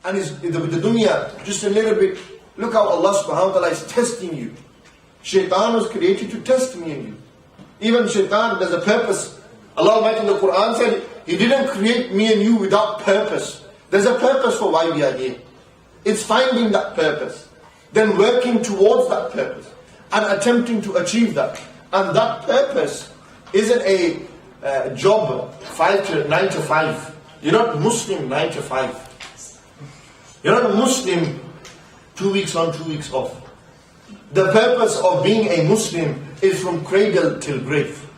And with the dunya, just a little bit. Look how Allah subhanahu wa ta'ala is testing you. Shaitan was created to test me and you. Even shaitan, there's a purpose. Allah Almighty in the Quran said, He didn't create me and you without purpose. There's a purpose for why we are here. It's finding that purpose. Then working towards that purpose. And attempting to achieve that. And that purpose isn't a job 9 to 5. You're not Muslim 9 to 5. You're not a Muslim 2 weeks on, 2 weeks off. The purpose of being a Muslim is from cradle till grave.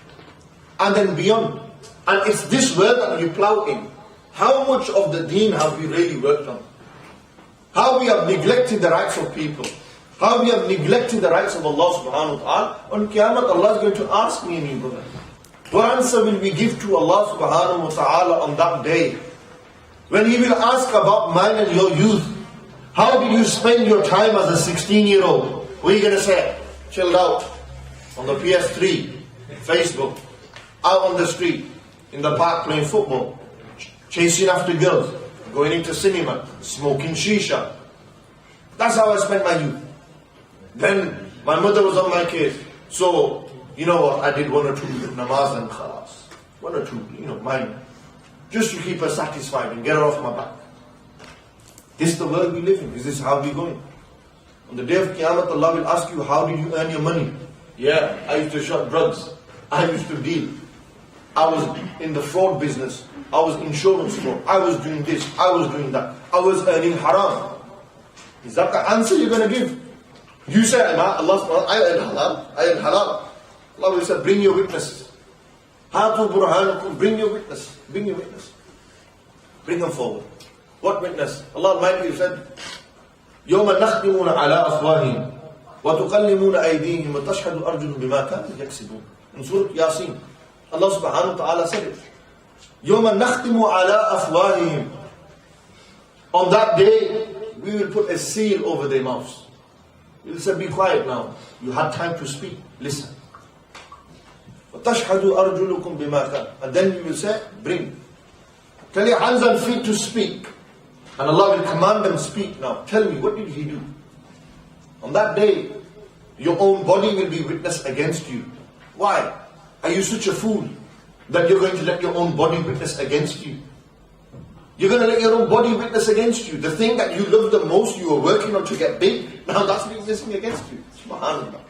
And then beyond. And it's this world that you plow in. How much of the deen have we really worked on? How we have neglected the rights of people. How we have neglected the rights of Allah subhanahu wa ta'ala. On Qiyamah, Allah is going to ask me and you, brother. What answer will we give to Allah subhanahu wa ta'ala on that day? When He will ask about mine and your youth. How did you spend your time as a 16-year-old? What are you going to say? Chilled out. On the PS3. Facebook. Out on the street. In the park playing football. Chasing after girls. Going into cinema. Smoking shisha. That's how I spent my youth. Then my mother was on my case. So, you know what, I did 1 or 2 namaz and khalas. 1 or 2, mine. Just to keep her satisfied and get her off my back. This is the world we live in. Is this how we're going? On the day of Qiyamah, Allah will ask you, how did you earn your money? Yeah, I used to shop drugs. I used to deal. I was in the fraud business. I was insurance fraud. I was doing this. I was doing that. I was earning haram. Is that the answer you're going to give? You say, Allah, I earn halal. I earn halal. Allah will say, bring your witnesses. Hatu burhanakum, bring your witness. Bring your witness. Bring them forward. What witness? Allah Almighty said, يَوْمَ نَخْتِمُونَ عَلَىٰ أَفْوَاهِهِمْ وَتُقَلِّمُونَ أَيْدِيهِمْ وَتَشْهَدُ أَرْجُلُهُمْ بِمَا كَانُوا يَكْسِبُونَ. In Surah Yasin, Allah subhanahu wa ta'ala said it. يَوْمَ نَخْتِمُ عَلَىٰ أَفْوَاهِهِمْ. On that day, we will put a seal over their mouths. We'll say, be quiet now. You had time to speak. Listen. وَتَشْهَدُ أَرْجُلُكُمْ بِمَا كَانُوا. And then we will say, bring. Tell your hands and feet to speak. And Allah will command them, speak now. Tell me, what did He do? On that day, your own body will be witness against you. Why? Are you such a fool that you're going to let your own body witness against you? You're going to let your own body witness against you. The thing that you love the most, you were working on to get big, now that's witnessing against you. SubhanAllah.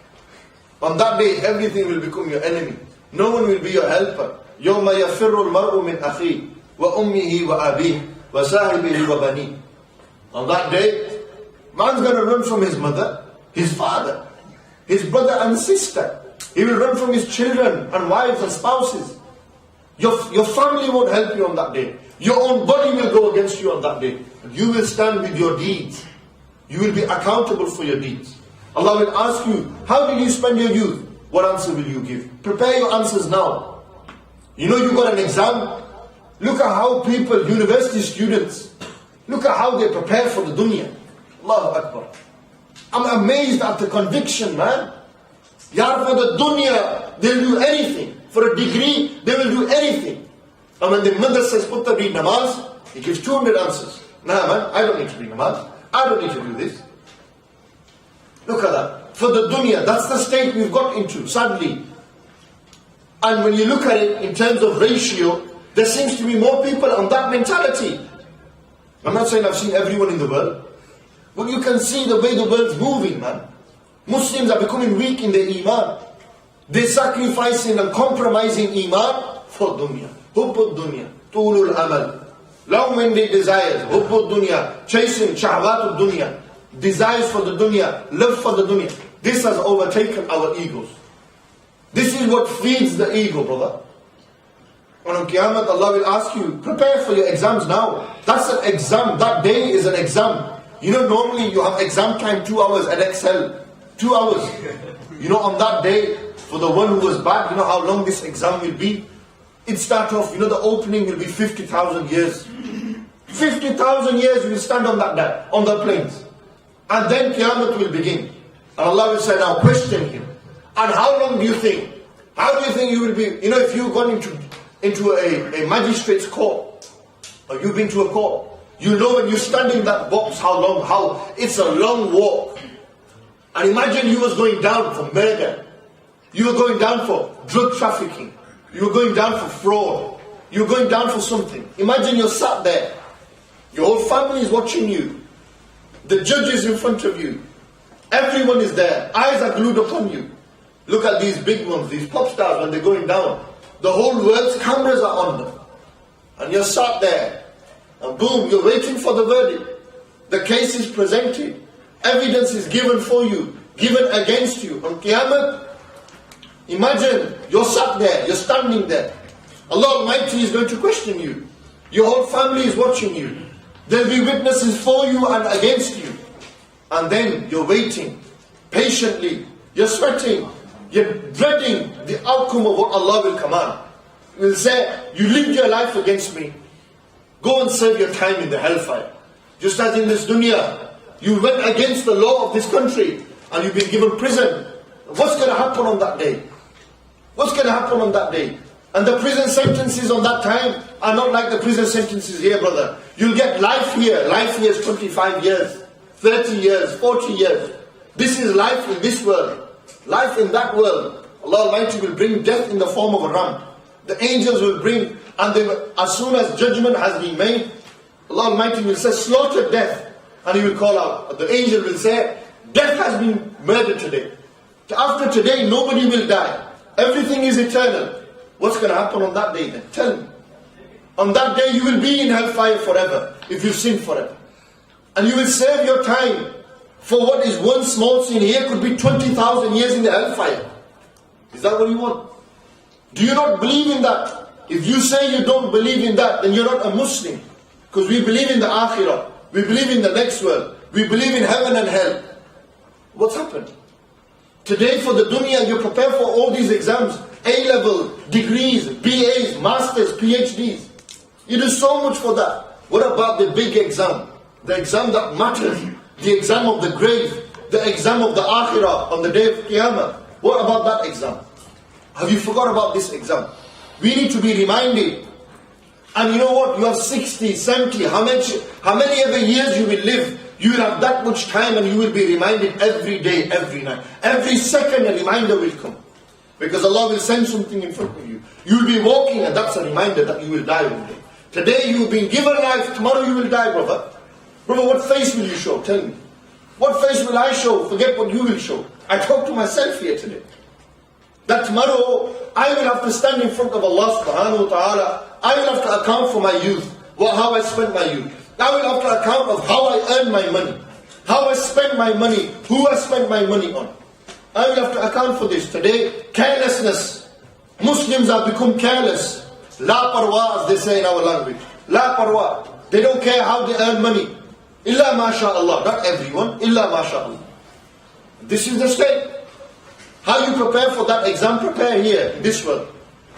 On that day, everything will become your enemy. No one will be your helper. يَوْمَ يَفِرُّ الْمَرْءُ مِنْ أَخِيهِ وَأُمِّهِ وَأَبِيهِ وَسَاهِبِهِ وَبَنِيهِ. On that day, man's going to run from his mother, his father, his brother and sister. He will run from his children and wives and spouses. Your family won't help you on that day. Your own body will go against you on that day. You will stand with your deeds. You will be accountable for your deeds. Allah will ask you, how did you spend your youth? What answer will you give? Prepare your answers now. You know you got an exam. Look at how people, university students, look at how they prepare for the dunya. Allahu Akbar. I'm amazed at the conviction, man. Yar, for the dunya, they'll do anything. For a degree, they will do anything. And when the mother says, Putta, read namaz, he gives 200 answers. Nah, man, I don't need to read namaz. I don't need to do this. Look at that. For the dunya, that's the state we've got into, sadly. And when you look at it in terms of ratio, there seems to be more people on that mentality. I'm not saying I've seen everyone in the world, but you can see the way the world's moving, man. Muslims are becoming weak in their iman. They're sacrificing and compromising iman for dunya. Hubbud dunya, tulul amal. Long-winded desires, hubbud dunya, chasing shahwat dunya, desires for the dunya, love for the dunya. This has overtaken our egos. This is what feeds the ego, brother. On Qiyamah, Allah will ask you, prepare for your exams now. That's an exam. That day is an exam. You know, normally you have exam time 2 hours at Excel. 2 hours. You know, on that day, for the one who was bad, you know how long this exam will be? It starts off, you know, the opening will be 50,000 years. 50,000 years you will stand on that day, on the plains. And then Qiyamah will begin. And Allah will say, now question him. And how long do you think? How do you think you will be? You know, if you've gone into a magistrate's court, or you've been to a court, You know when you stand in that box how it's a long walk. And imagine you was going down for murder. You were going down for drug trafficking. You were going down for fraud. You were going down for something. Imagine you're sat there. Your whole family is watching you. The judge is in front of you. Everyone is there. Eyes are glued upon you. Look at these big ones, these pop stars when they're going down. The whole world's cameras are on them. And you're sat there. And boom, you're waiting for the verdict. The case is presented. Evidence is given for you, given against you. On Qiyamah, imagine you're sat there, you're standing there. Allah Almighty is going to question you. Your whole family is watching you. There'll be witnesses for you and against you. And then you're waiting patiently. You're sweating. You're dreading the outcome of what Allah will command. He will say, you lived your life against me. Go and serve your time in the hellfire. Just as in this dunya, you went against the law of this country and you've been given prison. What's going to happen on that day? What's going to happen on that day? And the prison sentences on that time are not like the prison sentences here, brother. You'll get life here. Life here is 25 years, 30 years, 40 years. This is life in this world. Life in that world. Allah Almighty will bring death in the form of a ram. The angels will bring, and they will, as soon as judgment has been made, Allah Almighty will say, slaughter death. And He will call out. The angel will say, death has been murdered today. After today, nobody will die. Everything is eternal. What's going to happen on that day then? Tell me. On that day, you will be in hellfire forever, if you sin forever. And you will serve your time for what is one small sin here could be 20,000 years in the hellfire. Is that what you want? Do you not believe in that? If you say you don't believe in that, then you're not a Muslim. Because we believe in the Akhirah. We believe in the next world. We believe in heaven and hell. What's happened? Today for the dunya, you prepare for all these exams. A-level, degrees, BAs, Masters, PhDs. You do so much for that. What about the big exam? The exam that matters. The exam of the grave. The exam of the Akhirah on the day of Qiyamah. What about that exam? Have you forgot about this exam? We need to be reminded. And you know what? You have 60, 70, how many ever years you will live. You will have that much time and you will be reminded every day, every night. Every second a reminder will come. Because Allah will send something in front of you. You will be walking and that's a reminder that you will die one day. Today you have been given life, tomorrow you will die, brother. Brother, what face will you show? Tell me. What face will I show? Forget what you will show. I talk to myself here today. That tomorrow I will have to stand in front of Allah subhanahu wa ta'ala. I will have to account for my youth. How I spent my youth. I will have to account of how I earn my money. How I spend my money. Who I spend my money on. I will have to account for this. Today, carelessness. Muslims have become careless. La parwa, as they say in our language. La parwa. They don't care how they earn money. Illa masha'Allah. Not everyone. Illa masha'Allah. This is the state. How you prepare for that exam? Prepare here, in this world.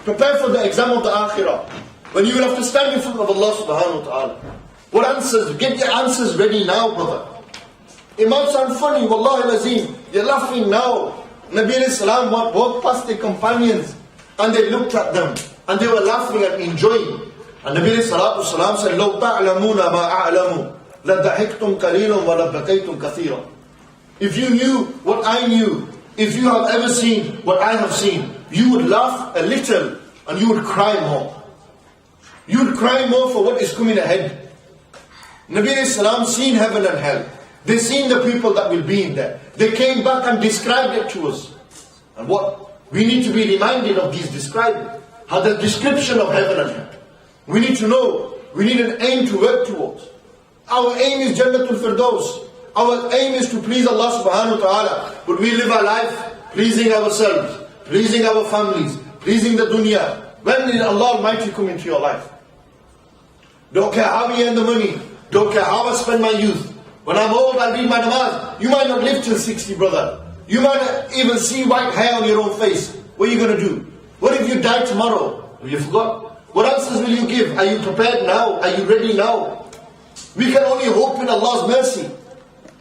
Prepare for the exam of the Akhirah. When you will have to stand in front of Allah subhanahu wa ta'ala. What answers? Get your answers ready now, brother. It might sound funny, wallahi al-azim. You're laughing now. Nabi alayhi salam walked past their companions and they looked at them and they were laughing and enjoying. And Nabi alayhi salatu salam said, لَوْ تَعْلَمُونَ مَا أَعْلَمُ لَدَحِكْتُمْ قَلِيلًا وَلَبَّكَيْتُمْ كَثِيرًا. If you knew what I knew, if you have ever seen what I have seen, you would laugh a little and you would cry more. You would cry more for what is coming ahead. Nabi alayhi salam seen heaven and hell. They seen the people that will be in there. They came back and described it to us. And what? We need to be reminded of these describing. How the description of heaven and hell. We need to know. We need an aim to work towards. Our aim is Jannatul Firdaus. Our aim is to please Allah subhanahu wa ta'ala. But we live our life pleasing ourselves, pleasing our families, pleasing the dunya. When did Allah Almighty come into your life? Don't care how we earn the money. Don't care how I spend my youth. When I'm old, I'll read my namaz. You might not live till 60, brother. You might not even see white hair on your own face. What are you going to do? What if you die tomorrow? Have you forgot? What answers will you give? Are you prepared now? Are you ready now? We can only hope in Allah's mercy.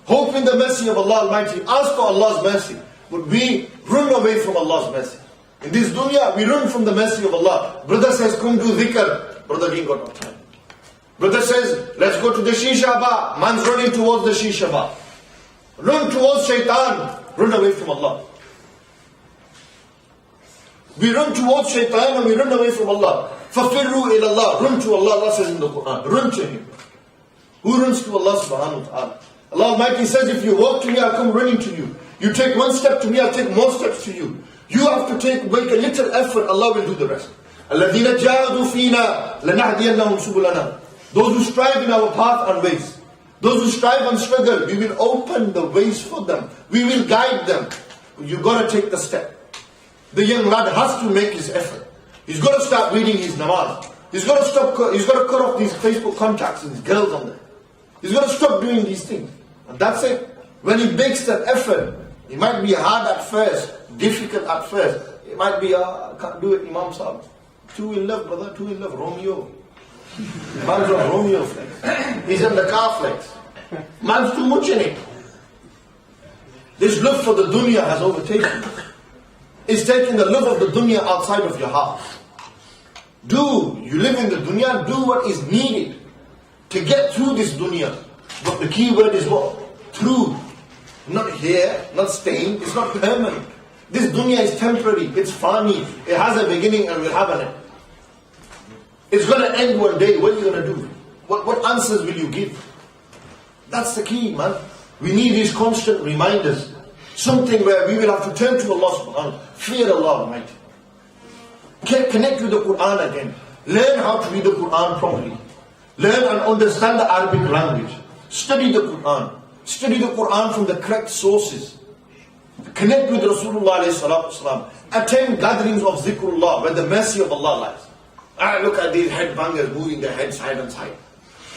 Hope in the mercy of Allah Almighty. Ask for Allah's mercy. But we run away from Allah's mercy. In this dunya, we run from the mercy of Allah. Brother says, come do dhikr. Brother, we ain't got no time. Brother says, let's go to the shisha bar. Man's running towards the shisha bar. Run towards shaitan. Run away from Allah. We run towards shaitan and we run away from Allah. فَفِرُّوا إِلَى اللَّهِ. Run to Allah. Allah says in the Quran. Run to Him. Who runs to Allah subhanahu wa ta'ala? Allah Almighty says, if you walk to me, I'll come running to you. You take one step to me, I'll take more steps to you. You have to make a little effort, Allah will do the rest. الَّذِينَ جَاهَدُوا فِينَا لَنَهْدِيَنَّهُمْ سُبُلَنَا. Those who strive in our path and ways. Those who strive and struggle, we will open the ways for them. We will guide them. You've got to take the step. The young lad has to make his effort. He's got to start reading his namaz. He's got to cut off these Facebook contacts and these girls on there. He's got to stop doing these things. And that's it. When he makes that effort, it might be hard at first, difficult at first. It might be, I can't do it, Imam Sahib. Too in love, brother, too in love. Romeo. Man's on Romeo flex. He's on the car flex. Man's too much in it. This love for the dunya has overtaken you. It's taking the love of the dunya outside of your heart. You live in the dunya, do what is needed to get through this dunya. But the key word is what? Through. Not here, not staying, it's not permanent. This dunya is temporary, it's fani. It has a beginning and will have an end. It's going to end one day. What are you going to do? What answers will you give? That's the key, man. We need these constant reminders. Something where we will have to turn to Allah subhanahu wa ta'ala. Fear Allah Almighty. Connect with the Quran again. Learn how to read the Quran properly. Learn and understand the Arabic language. Study the Quran. Study the Quran from the correct sources. Connect with Rasulullah alayhi salatu wasalam. Attend gatherings of zikrullah where the mercy of Allah lies. Look at these headbangers moving their heads side and side.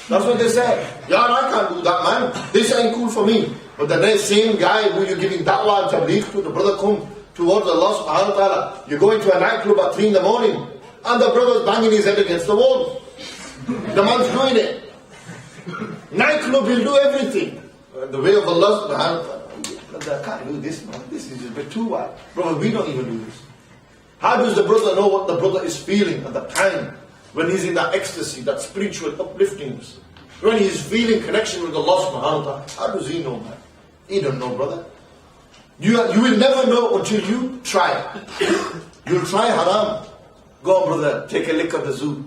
That's what they say. Yeah, I can't do that, man. This ain't cool for me. But the same guy who you're giving da'wah and tabligh to, the brother come towards Allah subhanahu wa ta'ala. You're going to a nightclub at 3 in the morning and the brother's banging his head against the wall. The man's doing it. Nightclub will do everything. The way of Allah subhanahu wa ta'ala. I can't do this, man. This is a bit too wide. Brother, we don't even do this. How does the brother know what the brother is feeling at the time when he's in that ecstasy, that spiritual upliftingness? When he's feeling connection with Allah subhanahu wa ta'ala, how does he know that? He don't know, brother. You will never know until you try. You'll try haram. Go on, brother, take a lick of the zoo.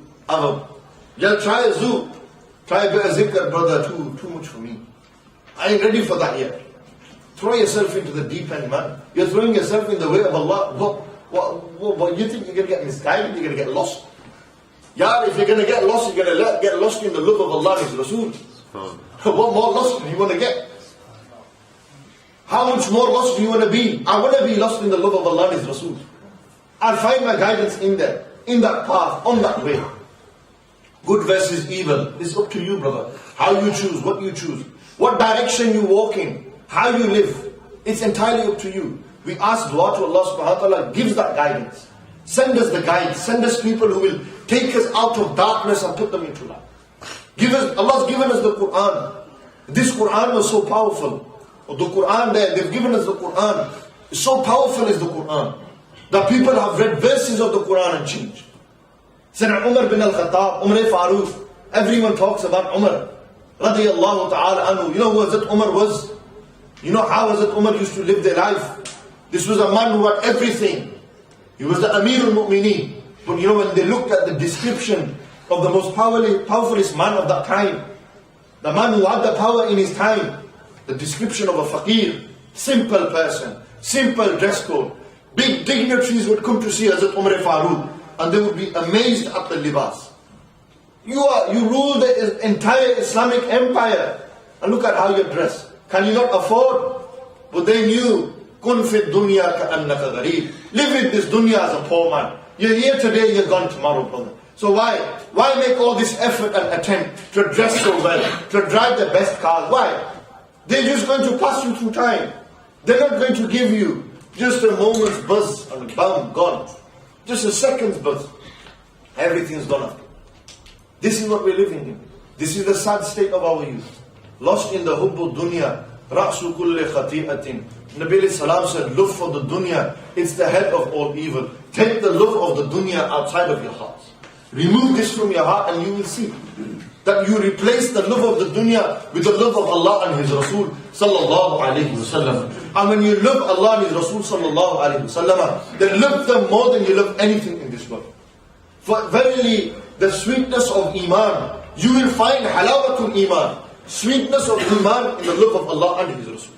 You'll try a zoo. Try a bit of zikr, brother, too much for me. I ain't ready for that yet. Throw yourself into the deep end, man. You're throwing yourself in the way of Allah. What you think you're going to get misguided? You're going to get lost. Yeah, if you're going to get lost, you're going to get lost in the love of Allah and His Rasul. What more lost do you want to get? How much more lost do you want to be? I want to be lost in the love of Allah and His Rasul. I'll find my guidance in there, in that path, on that way. Good versus evil. It's up to you, brother. How you choose, what you choose. What direction you walk in. How you live. It's entirely up to you. We ask dua to Allah subhanahu wa ta'ala, gives that guidance. Send us the guide. Send us people who will take us out of darkness and put them into light. Allah's given us the Quran. This Quran was so powerful. The Quran there, they've given us the Quran. It's so powerful is the Quran. That people have read verses of the Quran and changed. Sayyidina Umar bin al-Khattab, Umar Farooq. Everyone talks about Umar. Radiyallahu ta'ala anhu. You know who Hazrat Umar was? You know how Hazrat Umar used to live their life? This was a man who had everything. He was the Amirul Mu'mineen. But you know, when they looked at the description of the most powerfulest man of that time, the man who had the power in his time, the description of a faqir, simple person, simple dress code, big dignitaries would come to see Hazrat Umar Farooq and they would be amazed at the libas. You rule the entire Islamic empire and look at how you dress. Can you not afford? But they knew, kun fi dunya ka'annaka ghareeb. Live in this dunya as a poor man. You're here today, you're gone tomorrow, brother. So why make all this effort and attempt to dress so well, to drive the best cars? Why? They're just going to pass you through time. They're not going to give you just a moment's buzz and bam, gone. Just a second's buzz. Everything's gone after. This is what we're living in. This is the sad state of our youth. Lost in the hubbu dunya, ra'su kulli khati'atin. Nabi Salam said, love for the dunya, it's the head of all evil. Take the love of the dunya outside of your heart. Remove this from your heart and you will see. that you replace the love of the dunya with the love of Allah and His Rasul sallallahu alayhi wasallam. And when you love Allah and His Rasul sallallahu alayhi wasallam, then love them more than you love anything in this world. For verily, the sweetness of Iman, you will find halawatul Iman, sweetness of Iman in the love of Allah and His Rasul.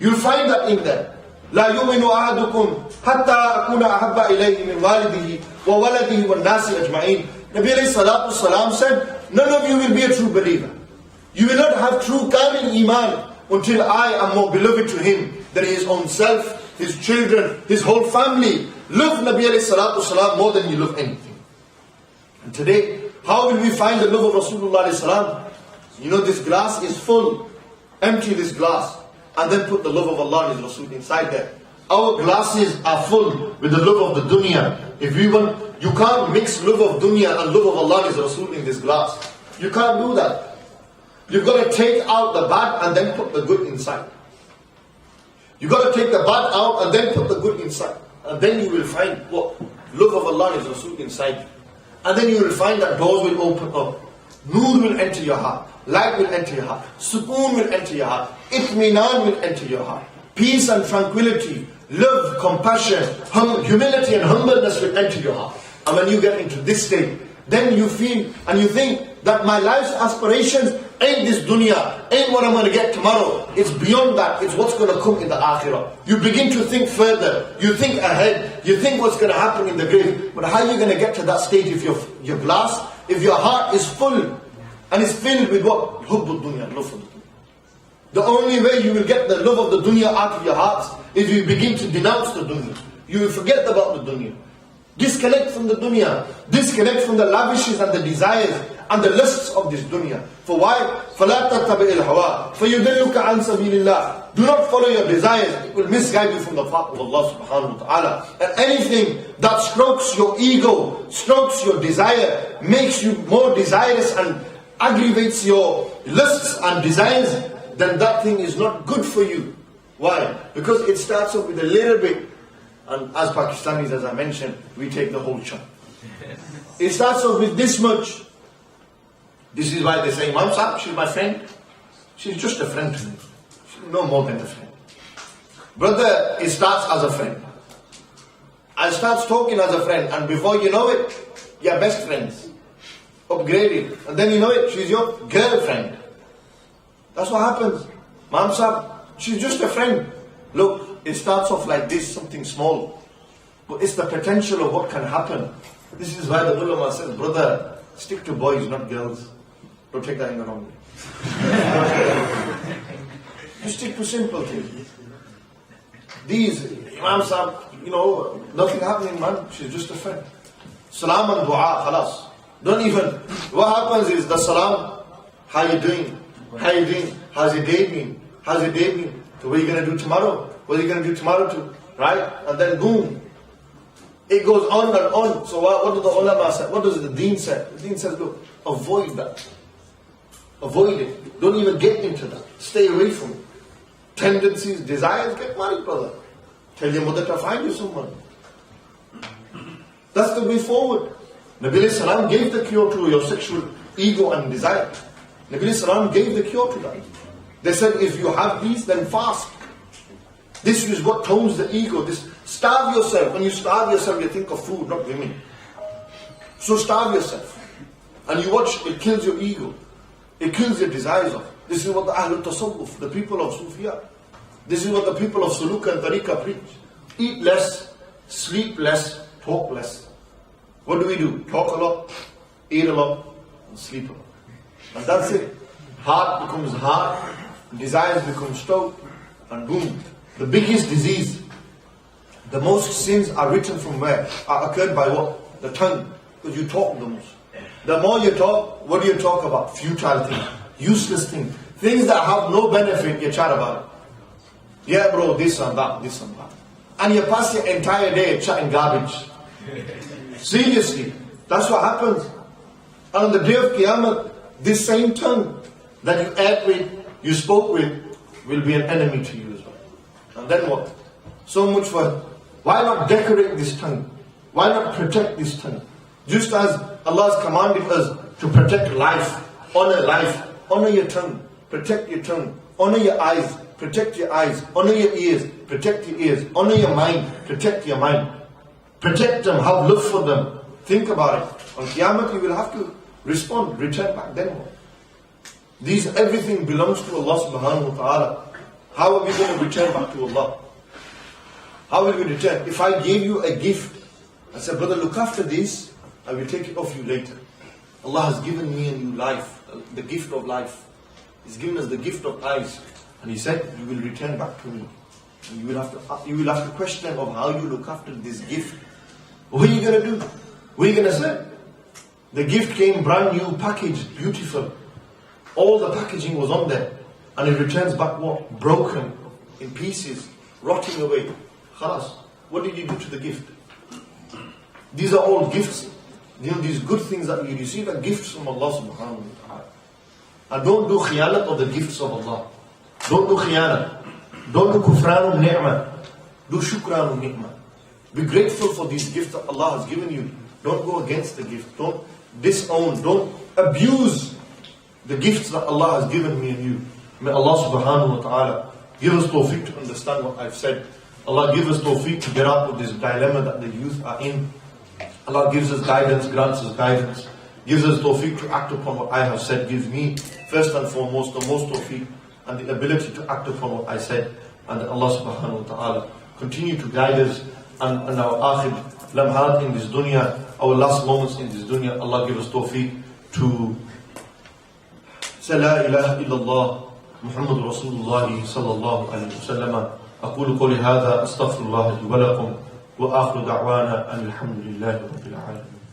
You'll find that in there. لا يؤمن أحدكم حتى أكون أحب إليه من والده وولده والناس أجمعين. Nabi alayhi salatu salam said, none of you will be a true believer. You will not have true kamil iman until I am more beloved to him than his own self, his children, his whole family. Love Nabi alayhi salatu salam more than you love anything. And today, how will we find the love of Rasulullah alayhi salam? You know, this glass is full. Empty this glass and then put the love of Allah and His Rasul inside there. Our glasses are full with the love of the dunya. If we want, you can't mix love of dunya and love of Allah and His Rasul in this glass. You can't do that. You've got to take out the bad and then put the good inside. You've got to take the bad out and then put the good inside. And then you will find what? Love of Allah and His Rasul inside you. And then you will find that doors will open up. Noor will enter your heart. Light will enter your heart. Sukoon will enter your heart. Itminan will enter your heart. Peace and tranquility, love, compassion, humility and humbleness will enter your heart. And when you get into this state, then you feel and you think that my life's aspirations ain't this dunya, ain't what I'm going to get tomorrow. It's beyond that. It's what's going to come in the akhirah. You begin to think further. You think ahead. You think what's going to happen in the grave. But how are you going to get to that state if your glass, if your heart is full and is filled with what? Hubbul dunya, love for the dunya. The only way you will get the love of the dunya out of your hearts is you begin to denounce the dunya. You will forget about the dunya. Disconnect from the dunya. Disconnect from the lavishes and the desires and the lusts of this dunya. For why? فَلَا تَتَّبِعِ الْهَوَىٰ فَيُدِلُّكَ عَنْ سَبِيلِ اللَّهِ. Do not follow your desires. It will misguide you from the path of Allah subhanahu wa ta'ala. And anything that strokes your ego, strokes your desire, makes you more desirous and aggravates your lusts and desires, then that thing is not good for you. Why? Because it starts off with a little bit. And as Pakistanis, as I mentioned, we take the whole chunk. It starts off with this much. This is why they say, Imam Sahib, she's my friend. She's just a friend to me. She's no more than a friend. Brother, it starts as a friend. I start talking as a friend, and before you know it, you're best friends. Upgraded. And then you know it, she's your girlfriend. That's what happens. Imam Sahib, she's just a friend. Look, it starts off like this, something small. But it's the potential of what can happen. This is why the ulama says, brother, stick to boys, not girls. Don't take that in the wrong way. You stick to simple things. These, Imam Sahib, you know, nothing happening, man. She's just a friend. Salam and dua, khalas. Don't even, what happens is the salam, how you doing? How you doing? How's your day been? How's your day been? So what are you going to do tomorrow? What are you going to do tomorrow too? Right? And then boom. It goes on and on. So what do the ulama say? What does the deen say? The deen says, look, avoid that. Avoid it. Don't even get into that. Stay away from it. Tendencies, desires, get married, brother. Tell your mother to find you someone. That's the way forward. Nabi Sallam gave the cure to your sexual ego and desire. Nabi Sallam gave the cure to that. They said, if you have these, then fast. This is what tones the ego. This, starve yourself. When you starve yourself, you think of food, not women. So starve yourself. And you watch, it kills your ego. It kills your desires of. This is what the Ahlul Tasawwuf, the people of Sufiyah. This is what the people of Suluk and Tariqah preach. Eat less, sleep less, talk less. What do? Talk a lot, eat a lot, and sleep a lot. And that's it. Heart becomes hard, desires become stoked, and boom. The biggest disease, the most sins are written from where? Are occurred by what? The tongue. Because you talk the most. The more you talk, what do you talk about? Futile things, useless things, things that have no benefit, you chat about it. Yeah bro, this and that, this and that. And you pass your entire day chatting garbage. Seriously, that's what happens. And on the day of Qiyamah, this same tongue that you ate with, you spoke with, will be an enemy to you as well. And then what? So much for, why not decorate this tongue? Why not protect this tongue? Just as Allah has commanded us to protect life, honor life, honor your tongue, protect your tongue, honor your eyes, protect your eyes, honor your ears, protect your ears, honor your mind, protect your mind. Protect them, have love for them. Think about it. On Qiyamah you will have to respond, return back then. Everything belongs to Allah subhanahu wa ta'ala. How are we going to return back to Allah? How will we return? If I gave you a gift, I said, brother, look after this, I will take it off you later. Allah has given me and you life, the gift of life. He's given us the gift of eyes. And He said, you will return back to me. And you will have to question of how you look after this gift. What are you going to do? What are you going to say? The gift came brand new, packaged, beautiful. All the packaging was on there. And it returns back what? Broken, in pieces, rotting away. Khalas. What did you do to the gift? These are all gifts. These good things that you receive are gifts from Allah subhanahu wa ta'ala. And don't do khiyanat of the gifts of Allah. Don't do khiyanat. Don't do kufranum ni'mah. Do shukranum ni'mah. Be grateful for these gifts that Allah has given you. Don't go against the gift. Don't disown. Don't abuse the gifts that Allah has given me and you. May Allah subhanahu wa ta'ala give us tawfiq to understand what I've said. Allah give us tawfiq to get out of this dilemma that the youth are in. Allah gives us guidance, grants us guidance, gives us tawfiq to act upon what I have said, gives me first and foremost the most tawfiq and the ability to act upon what I said. And Allah subhanahu wa ta'ala continue to guide us and our akhir lamhat in this dunya, our last moments in this dunya. Allah give us tawfiq to say la ilaha illallah Muhammad Rasulullah sallallahu alayhi wa sallam. أقول قولي هذا أستغفر الله لي ولكم وآخر دعوانا أن الحمد لله رب العالمين.